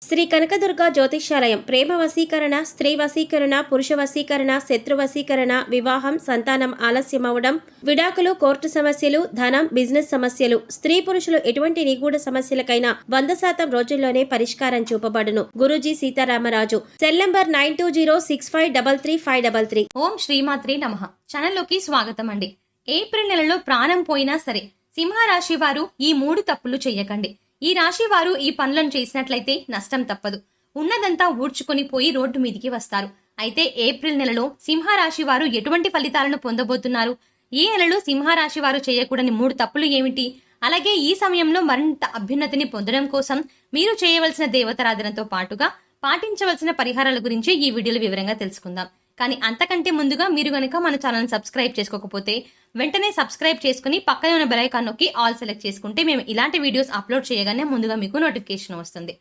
శ్రీ కనకదుర్గ జ్యోతిష్యాలయం ప్రేమ వశీకరణ, స్త్రీ వశీకరణ, పురుష వశీకరణ, శత్రు వశీకరణ, వివాహం, సంతానం ఆలస్యమవడం, విడాకులు, కోర్టు సమస్యలు, ధనం, బిజినెస్ సమస్యలు, స్త్రీ పురుషులు ఎటువంటి నిగూఢ సమస్యలకైనా 100% రోజుల్లోనే పరిష్కారం చూపబడును. గురూజీ సీతారామరాజు. Cell number 9206533533. ఓం శ్రీమాత్రే నమః. ఛానల్లోకి స్వాగతం అండి. ఏప్రిల్ నెలలో ప్రాణం పోయినా సరే సింహరాశి వారు ఈ 3 తప్పులు చెయ్యకండి. ఈ రాశి వారు ఈ పనులను చేసినట్లయితే నష్టం తప్పదు. ఉన్నదంతా ఊడ్చుకొని పోయి రోడ్డు మీదికి వస్తారు. అయితే ఏప్రిల్ నెలలో సింహరాశి వారు ఎటువంటి ఫలితాలను పొందబోతున్నారు? ఈ నెలలో సింహరాశి వారు చేయకూడని 3 తప్పులు ఏమిటి? అలాగే ఈ సమయంలో మరింత అభ్యున్నతిని పొందడం కోసం మీరు చేయవలసిన దేవతారాధనతో పాటుగా పాటించవలసిన పరిహారాల గురించి ఈ వీడియోలో వివరంగా తెలుసుకుందాం. కానీ అంతకంటే ముందుగా మీరు గనక మన ఛానల్ సబ్స్క్రైబ్ చేసుకోకపోతే వెంటనే సబ్స్క్రైబ్ చేసుకుని పక్కనే ఉన్న బెల్ ఐకాన్ నొక్కి ఆల్ సెలెక్ట్ చేసుకుంటే మేము ఇలాంటి వీడియోస్ అప్లోడ్ చేయగానే ముందుగా మీకు నోటిఫికేషన్ వస్తుంది.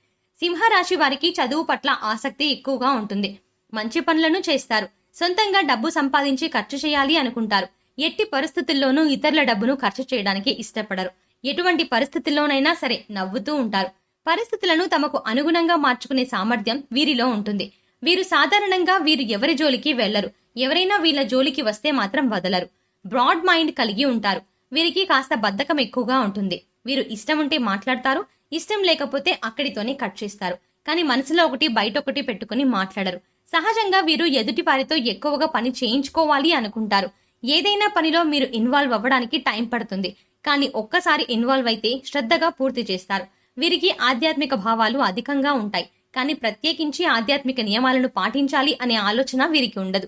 సింహరాశి వారికి చదువు పట్ల ఆసక్తి ఎక్కువగా ఉంటుంది. మంచి పనులను చేస్తారు. సొంతంగా డబ్బు సంపాదించి ఖర్చు చేయాలి అనుకుంటారు. ఎట్టి పరిస్థితుల్లోనూ ఇతరుల డబ్బును ఖర్చు చేయడానికి ఇష్టపడరు. ఎటువంటి పరిస్థితుల్లోనైనా సరే నవ్వుతూ ఉంటారు. పరిస్థితులను తమకు అనుగుణంగా మార్చుకునే సామర్థ్యం వీరిలో ఉంటుంది. వీరు సాధారణంగా ఎవరి జోలికి వెళ్లరు. ఎవరైనా వీళ్ళ జోలికి వస్తే మాత్రం వదలరు. బ్రాడ్ మైండ్ కలిగి ఉంటారు. వీరికి కాస్త బద్ధకం ఎక్కువగా ఉంటుంది. వీరు ఇష్టం ఉంటే మాట్లాడతారు, ఇష్టం లేకపోతే అక్కడితోనే కట్ చేస్తారు. కానీ మనసులో ఒకటి బయట ఒకటి పెట్టుకుని మాట్లాడరు. సహజంగా వీరు ఎదుటి వారితో ఎక్కువగా పని చేయించుకోవాలి అనుకుంటారు. ఏదైనా పనిలో మీరు ఇన్వాల్వ్ అవ్వడానికి టైం పడుతుంది. కానీ ఒక్కసారి ఇన్వాల్వ్ అయితే శ్రద్ధగా పూర్తి చేస్తారు. వీరికి ఆధ్యాత్మిక భావాలు అధికంగా ఉంటాయి. కానీ ప్రత్యేకించి ఆధ్యాత్మిక నియమాలను పాటించాలి అనే ఆలోచన వీరికి ఉండదు.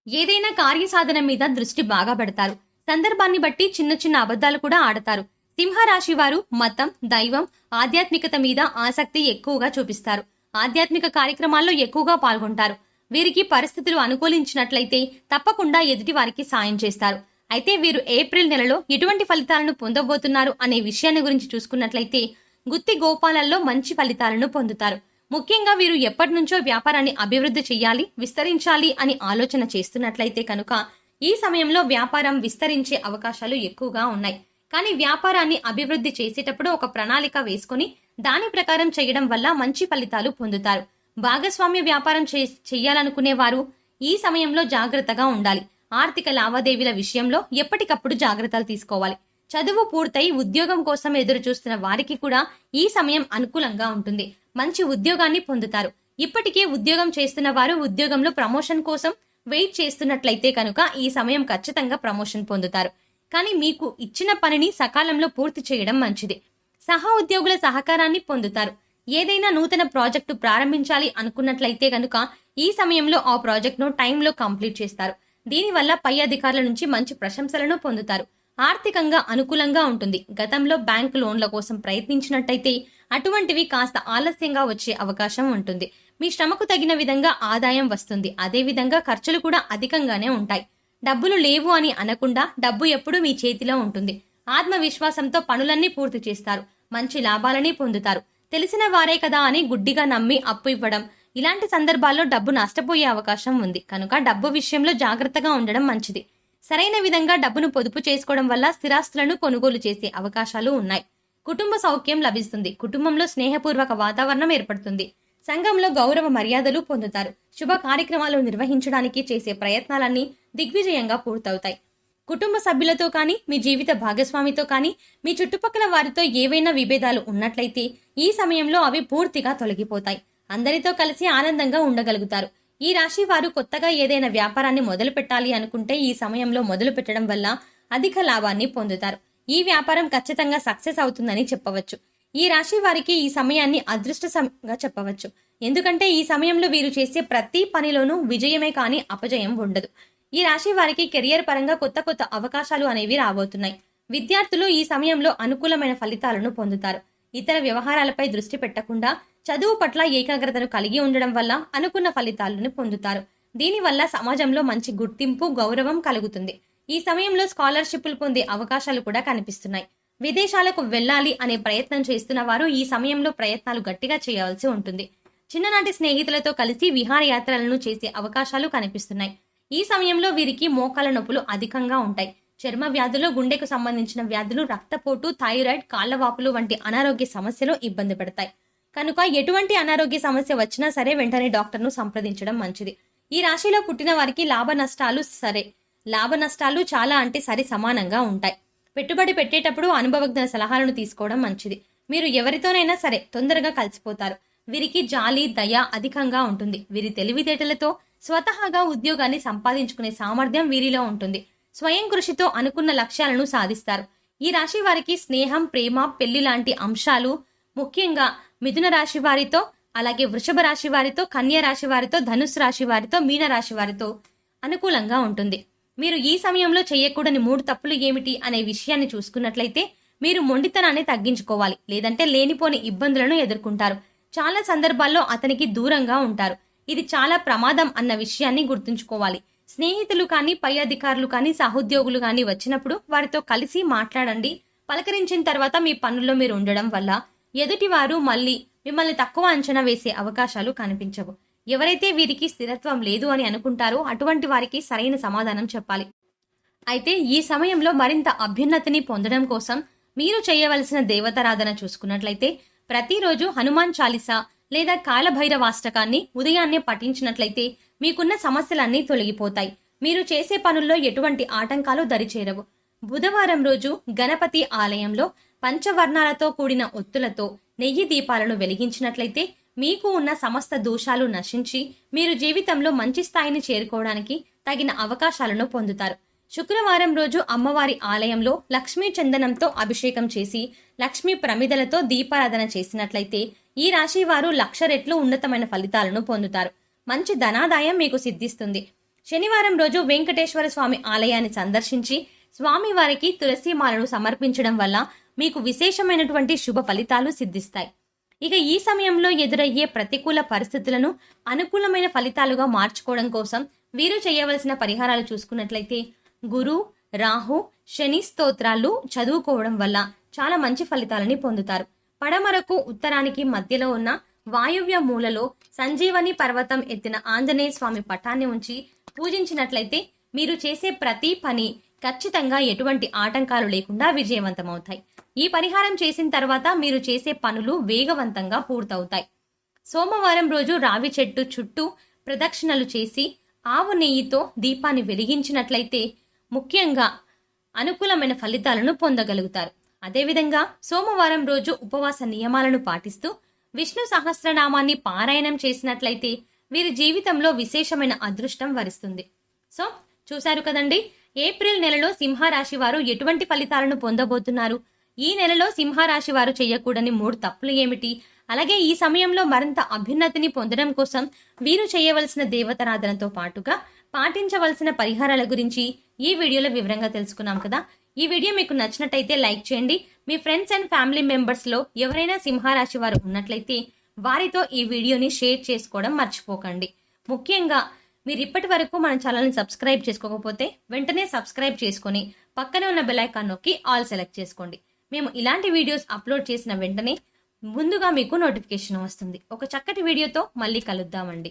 ఏదైనా కార్యసాధన మీద దృష్టి బాగా పెడతారు. సందర్భాన్ని బట్టి చిన్న చిన్న అబద్ధాలు కూడా ఆడతారు. సింహరాశి వారు మతం, దైవం, ఆధ్యాత్మికత మీద ఆసక్తి ఎక్కువగా చూపిస్తారు. ఆధ్యాత్మిక కార్యక్రమాల్లో ఎక్కువగా పాల్గొంటారు. వీరికి పరిస్థితులు అనుకూలించినట్లయితే తప్పకుండా ఎదుటి వారికి సాయం చేస్తారు. అయితే వీరు ఏప్రిల్ నెలలో ఎటువంటి ఫలితాలను పొందబోతున్నారు అనే విషయాన్ని గురించి చూసుకున్నట్లయితే గుత్తి గోపాలల్లో మంచి ఫలితాలను పొందుతారు. ముఖ్యంగా వీరు ఎప్పటి నుంచో వ్యాపారాన్ని అభివృద్ధి చెయ్యాలి, విస్తరించాలి అని ఆలోచన చేస్తున్నట్లయితే కనుక ఈ సమయంలో వ్యాపారం విస్తరించే అవకాశాలు ఎక్కువగా ఉన్నాయి. కానీ వ్యాపారాన్ని అభివృద్ధి చేసేటప్పుడు ఒక ప్రణాళిక వేసుకుని దాని ప్రకారం చేయడం వల్ల మంచి ఫలితాలు పొందుతారు. భాగస్వామ్య వ్యాపారం చెయ్యాలనుకునే వారు ఈ సమయంలో జాగ్రత్తగా ఉండాలి. ఆర్థిక లావాదేవీల విషయంలో ఎప్పటికప్పుడు జాగ్రత్తలు తీసుకోవాలి. చదువు పూర్తయి ఉద్యోగం కోసం ఎదురు చూస్తున్న వారికి కూడా ఈ సమయం అనుకూలంగా ఉంటుంది. మంచి ఉద్యోగాన్ని పొందుతారు. ఇప్పటికే ఉద్యోగం చేస్తున్న వారు ఉద్యోగంలో ప్రమోషన్ కోసం వెయిట్ చేస్తున్నట్లయితే కనుక ఈ సమయం ఖచ్చితంగా ప్రమోషన్ పొందుతారు. కానీ మీకు ఇచ్చిన పనిని సకాలంలో పూర్తి చేయడం మంచిది. సహా ఉద్యోగుల సహకారాన్ని పొందుతారు. ఏదైనా నూతన ప్రాజెక్టు ప్రారంభించాలి అనుకున్నట్లయితే కనుక ఈ సమయంలో ఆ ప్రాజెక్టును టైంలో కంప్లీట్ చేస్తారు. దీనివల్ల పై అధికారుల నుంచి మంచి ప్రశంసలను పొందుతారు. ఆర్థికంగా అనుకూలంగా ఉంటుంది. గతంలో బ్యాంకు లోన్ల కోసం ప్రయత్నించినట్టయితే అటువంటివి కాస్త ఆలస్యంగా వచ్చే అవకాశం ఉంటుంది. మీ శ్రమకు తగిన విధంగా ఆదాయం వస్తుంది. అదే విధంగా ఖర్చులు కూడా అధికంగానే ఉంటాయి. డబ్బులు లేవు అని అనకుండా డబ్బు ఎప్పుడూ మీ చేతిలో ఉంటుంది. ఆత్మవిశ్వాసంతో పనులన్నీ పూర్తి చేస్తారు. మంచి లాభాలని పొందుతారు. తెలిసిన వారే కదా అని గుడ్డిగా నమ్మి అప్పు ఇవ్వడం, ఇలాంటి సందర్భాల్లో డబ్బు నష్టపోయే అవకాశం ఉంది. కనుక డబ్బు విషయంలో జాగ్రత్తగా ఉండడం మంచిది. సరైన విధంగా డబ్బును పొదుపు చేసుకోవడం వల్ల స్థిరాస్తులను కొనుగోలు చేసే అవకాశాలు ఉన్నాయి. కుటుంబ సౌఖ్యం లభిస్తుంది. కుటుంబంలో స్నేహపూర్వక వాతావరణం ఏర్పడుతుంది. సంఘంలో గౌరవ మర్యాదలు పొందుతారు. శుభ కార్యక్రమాలు నిర్వహించడానికి చేసే ప్రయత్నాలన్నీ దిగ్విజయంగా పూర్తవుతాయి. కుటుంబ సభ్యులతో కానీ, మీ జీవిత భాగస్వామితో కానీ, మీ చుట్టుపక్కల వారితో ఏవైనా విభేదాలు ఉన్నట్లయితే ఈ సమయంలో అవి పూర్తిగా తొలగిపోతాయి. అందరితో కలిసి ఆనందంగా ఉండగలుగుతారు. ఈ రాశి వారు కొత్తగా ఏదైనా వ్యాపారాన్ని మొదలు పెట్టాలి అనుకుంటే ఈ సమయంలో మొదలు పెట్టడం వల్ల అధిక లాభాన్ని పొందుతారు. ఈ వ్యాపారం ఖచ్చితంగా సక్సెస్ అవుతుందని చెప్పవచ్చు. ఈ రాశి వారికి ఈ సమయాన్ని అదృష్ట సమయంగా చెప్పవచ్చు. ఎందుకంటే ఈ సమయంలో వీరు చేసే ప్రతి పనిలోనూ విజయమే కానీ అపజయం ఉండదు. ఈ రాశి వారికి కెరియర్ పరంగా కొత్త కొత్త అవకాశాలు అనేవి రాబోతున్నాయి. విద్యార్థులు ఈ సమయంలో అనుకూలమైన ఫలితాలను పొందుతారు. ఇతర వ్యవహారాలపై దృష్టి పెట్టకుండా చదువు పట్ల ఏకాగ్రతను కలిగి ఉండడం వల్ల అనుకున్న ఫలితాలను పొందుతారు. దీనివల్ల సమాజంలో మంచి గుర్తింపు, గౌరవం కలుగుతుంది. ఈ సమయంలో స్కాలర్షిప్లు పొందే అవకాశాలు కూడా కనిపిస్తున్నాయి. విదేశాలకు వెళ్లాలి అనే ప్రయత్నం చేస్తున్న వారు ఈ సమయంలో ప్రయత్నాలు గట్టిగా చేయవలసి ఉంటుంది. చిన్ననాటి స్నేహితులతో కలిసి విహారయాత్రలను చేసే అవకాశాలు కనిపిస్తున్నాయి. ఈ సమయంలో వీరికి మోకాల నొప్పులు అధికంగా ఉంటాయి. చర్మ వ్యాధులు, గుండెకు సంబంధించిన వ్యాధులు, రక్తపోటు, థైరాయిడ్, కాళ్లవాపులు వంటి అనారోగ్య సమస్యలు ఇబ్బంది పెడతాయి. కనుక ఎటువంటి అనారోగ్య సమస్య వచ్చినా సరే వెంటనే డాక్టర్ను సంప్రదించడం మంచిది. ఈ రాశిలో పుట్టిన వారికి లాభ నష్టాలు చాలా అంటే సరి సమానంగా ఉంటాయి. పెట్టుబడి పెట్టేటప్పుడు అనుభవజ్ఞ సలహాలను తీసుకోవడం మంచిది. మీరు ఎవరితోనైనా సరే తొందరగా కలిసిపోతారు. వీరికి జాలి, దయ అధికంగా ఉంటుంది. వీరి తెలివితేటలతో స్వతహాగా ఉద్యోగాన్ని సంపాదించుకునే సామర్థ్యం వీరిలో ఉంటుంది. స్వయం కృషితో అనుకున్న లక్ష్యాలను సాధిస్తారు. ఈ రాశి వారికి స్నేహం, ప్రేమ, పెళ్లి లాంటి అంశాలు ముఖ్యంగా మిథున రాశి వారితో, అలాగే వృషభ రాశి వారితో, కన్య రాశి వారితో, ధనుస్సు రాశి వారితో, మీన రాశి వారితో అనుకూలంగా ఉంటుంది. మీరు ఈ సమయంలో చేయకూడని 3 తప్పులు ఏమిటి అనే విషయాన్ని చూసుకున్నట్లయితే మీరు మొండితనాన్ని తగ్గించుకోవాలి. లేదంటే లేనిపోని ఇబ్బందులను ఎదుర్కొంటారు. చాలా సందర్భాల్లో అతనికి దూరంగా ఉంటారు. ఇది చాలా ప్రమాదం అన్న విషయాన్ని గుర్తుంచుకోవాలి. స్నేహితులు కానీ, పై అధికారులు కానీ, సహోద్యోగులు కానీ వచ్చినప్పుడు వారితో కలిసి మాట్లాడండి. పలకరించిన తర్వాత మీ పనుల్లో మీరు ఉండడం వల్ల ఎదుటివారు మళ్ళీ మిమ్మల్ని తక్కువ అంచనా వేసే అవకాశాలు కనిపించవు. ఎవరైతే వీరికి స్థిరత్వం లేదు అని అనుకుంటారో అటువంటి వారికి సరైన సమాధానం చెప్పాలి. అయితే ఈ సమయంలో మరింత అభ్యున్నతిని పొందడం కోసం మీరు చేయవలసిన దేవతారాధన చూసుకున్నట్లయితే ప్రతిరోజు హనుమాన్ చాలీసా లేదా కాలభైరవాష్టకాన్ని ఉదయాన్నే పఠించినట్లయితే మీకున్న సమస్యలన్నీ తొలగిపోతాయి. మీరు చేసే పనుల్లో ఎటువంటి ఆటంకాలు దరిచేరవు. బుధవారం రోజు గణపతి ఆలయంలో పంచవర్ణాలతో కూడిన ఒత్తులతో నెయ్యి దీపాలను వెలిగించినట్లయితే మీకు ఉన్న సమస్త దోషాలు నశించి మీరు జీవితంలో మంచి స్థాయిని చేరుకోవడానికి తగిన అవకాశాలను పొందుతారు. శుక్రవారం రోజు అమ్మవారి ఆలయంలో లక్ష్మీ చందనంతో అభిషేకం చేసి లక్ష్మీ ప్రమిదలతో దీపారాధన చేసినట్లయితే ఈ రాశి వారు 1,00,000 రెట్లు ఉన్నతమైన ఫలితాలను పొందుతారు. మంచి ధనాదాయం మీకు సిద్ధిస్తుంది. శనివారం రోజు వెంకటేశ్వర స్వామి ఆలయాన్ని సందర్శించి స్వామివారికి తులసిమాలను సమర్పించడం వల్ల మీకు విశేషమైనటువంటి శుభ ఫలితాలు సిద్ధిస్తాయి. ఇక ఈ సమయంలో ఎదురయ్యే ప్రతికూల పరిస్థితులను అనుకూలమైన ఫలితాలుగా మార్చుకోవడం కోసం వీరు చేయవలసిన పరిహారాలు చూసుకున్నట్లయితే గురు, రాహు, శని స్తోత్రాలు చదువుకోవడం వల్ల చాలా మంచి ఫలితాలని పొందుతారు. పడమరకు ఉత్తరానికి మధ్యలో ఉన్న వాయువ్య మూలలో సంజీవని పర్వతం ఎత్తిన ఆంజనేయ స్వామి పటాన్ని ఉంచి పూజించినట్లయితే మీరు చేసే ప్రతి పని ఖచ్చితంగా ఎటువంటి ఆటంకాలు లేకుండా విజయవంతమవుతాయి. ఈ పరిహారం చేసిన తర్వాత మీరు చేసే పనులు వేగవంతంగా పూర్తవుతాయి. సోమవారం రోజు రావి చెట్టు చుట్టూ ప్రదక్షిణలు చేసి ఆవు నెయ్యితో దీపాన్ని వెలిగించినట్లయితే ముఖ్యంగా అనుకూలమైన ఫలితాలను పొందగలుగుతారు. అదేవిధంగా సోమవారం రోజు ఉపవాస నియమాలను పాటిస్తూ విష్ణు సహస్రనామాన్ని పారాయణం చేసినట్లయితే వీరి జీవితంలో విశేషమైన అదృష్టం వరిస్తుంది. సో చూశారు కదండి, ఏప్రిల్ నెలలో సింహరాశి వారు ఎటువంటి ఫలితాలను పొందబోతున్నారు. ఈ నెలలో సింహరాశి వారు చేయకూడని 3 తప్పులు ఏమిటి, అలాగే ఈ సమయంలో మరింత అభ్యున్నతిని పొందడం కోసం వీరు చేయవలసిన దేవతారాధనతో పాటుగా పాటించవలసిన పరిహారాల గురించి ఈ వీడియోలో వివరంగా తెలుసుకున్నాం కదా. ఈ వీడియో మీకు నచ్చినట్టయితే లైక్ చేయండి. మీ ఫ్రెండ్స్ అండ్ ఫ్యామిలీ మెంబర్స్ లో ఎవరైనా సింహరాశి వారు ఉన్నట్లయితే వారితో ఈ వీడియోని షేర్ చేసుకోవడం మర్చిపోకండి. ముఖ్యంగా మీరు ఇప్పటి వరకు మన ఛానల్ని సబ్స్క్రైబ్ చేసుకోకపోతే వెంటనే సబ్స్క్రైబ్ చేసుకొని పక్కనే ఉన్న బెల్ ఐకాన్ నొక్కి ఆల్ సెలెక్ట్ చేసుకోండి. మేము ఇలాంటి వీడియోస్ అప్లోడ్ చేసిన వెంటనే ముందుగా మీకు నోటిఫికేషన్ వస్తుంది. ఒక చక్కటి వీడియోతో మళ్ళీ కలుద్దామండి.